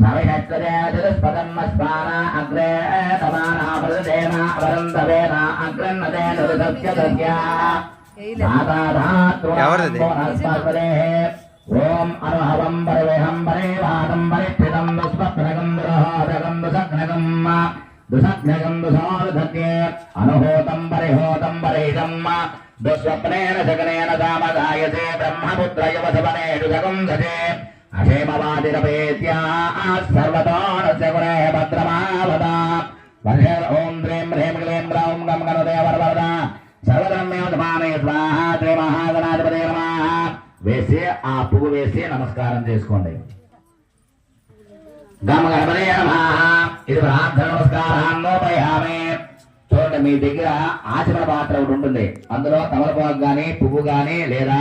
सविहत्वदेवस्पदन्मस्वाना अग्रे तमाना प्रदेना वरन्दवेना अग्रन्नदेन ऋतस्य ओम अरहवं परवेहं परेवादं परिष्ठितं दुष्पत्नगं दुरहोदगं दुसग्नगं दुसग्नगं दुसारधत्ये अनहोतं परिहोतं परेदं दुष्वप्नेन जगनेन दामदायते ब्रह्मपुत्रय वसवनेषु जगं धजे अक्षेमवादिरपेत्या सर्वतोऽस्य गुणे भद्रमावदा वर्षे ओम ह्रीं ह्रीं क्लीं ग्रौं गं गणदेवरवरदा सर्वधर्मेव धमाने स्वाहा श्री महागणाधिपते नमः వేసి ఆ పువ్వు వేసి నమస్కారం చేసుకోండి. గమ గణపతే నమః. ఇది ప్రార్థన నమస్కారాన్నోపయామి. చూడండి, మీ దగ్గర ఆచమన పాత్ర ఒకటి ఉంటుంది. అందులో తమలపాకు గాని పువ్వు గాని లేదా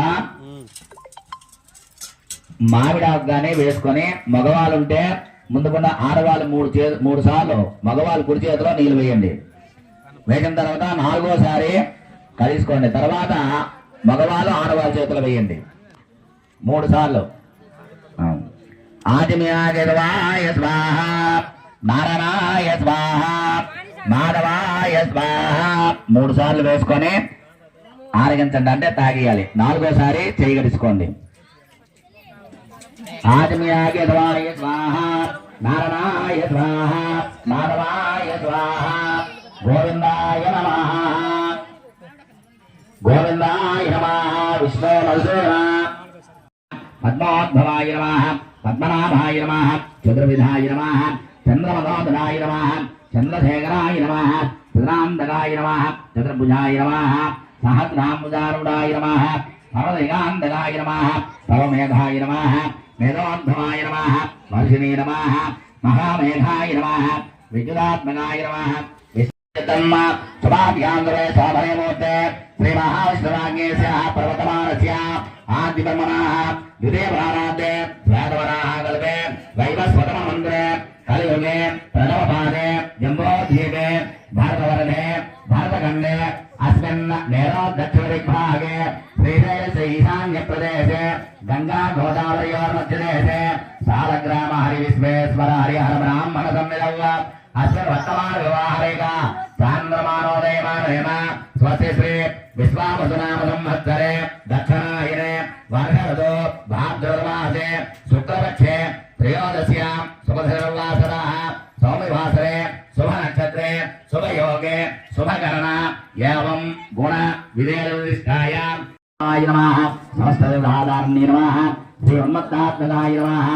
మామిడాకు గాని వేసుకొని మగవాళ్ళు ఉంటే ముందుకున్న ఆడవాళ్ళు మూడు సార్లు మగవాళ్ళు కుడి చేతిలో నీళ్ళు వేయండి. వేసిన తర్వాత నాలుగోసారి కలుసుకోండి. తర్వాత మగవాళ్ళు ఆడవాళ్ళ చేతిలో వేయండి 3 సార్లు. ఆదిమ్యాయ స్వాహ, నారాయణాయ స్వాహ, మాధవాయ స్వాహ 3 సార్లు వేసుకొని ఆరగించండి, అంటే తాగేయాలి. 4వసారి చేయగలుసుకోండి. ఆదిమ్యాయ స్వాహ, నారాయణాయ స్వాహ, మాధవాయ స్వాహ, గోవిందాయ నమః, గోవిందాయ నమః, విష్ణు మధుసూదన పద్మోద్భవాయ నమః, పద్మనాభాయ నమః, చతుర్విధాయ నమః, చంద్రమదోదరాయ నమః, చంద్రశేఖరాయ నమః, చతురాంతకాయ నమః, చతుర్భుజాయ నమః, సహస్రాంబుజారుడాయ నమః, భవదిగాంతకాయ నమః, భవమేఘాయ నమః, మేధోద్భవాయ నమః, వర్షిణీ నమః, మహామేఘాయ నమః, విద్యుదాత్మకాయ నమః. శుభాభ్యాంతరే శోభనే మూర్తే శ్రీ మహావిష్ణురాజ్ఞేస్య పర్వతమానస్య ఆదిబ్రహ్మణः ద్వితీయప్రారాధే శ్వేతవరాహ కల్పే వైవస్వతమ మంత్రే కలియుగే ప్రణవపాదే జంబోద్వీపే భారతవర్ణే భారతఖండే అస్మిన్ నేరోదక్షిణదిగ్భాగే శ్రీశైలస్య ఈశాన్యప్రదేశే గంగా గోదావరయోర్మధ్యదేశే సాలగ్రామ హరి విశ్వేశ్వర హరిహర బ్రాహ్మణ సమ్మిళవ अस्मिन् वर्तमान व्यवहारेका चान्द्रमानोदयमानयम स्वस्ति श्री विश्वावसुनाम संवत्सरे दक्षिणायने वर्षऋतु भाद्रपदमासे शुक्लपक्षे त्रयोदश्यां शुभधनुर्वासरः सौम्यवासरे शुभनक्षत्रे शुभयोगे शुभकरण एवं गुण विधेयनिष्ठाय नमः. समस्तदेवताधारण्ये नमः. श्री उन्मत्तात्मकाय नमः.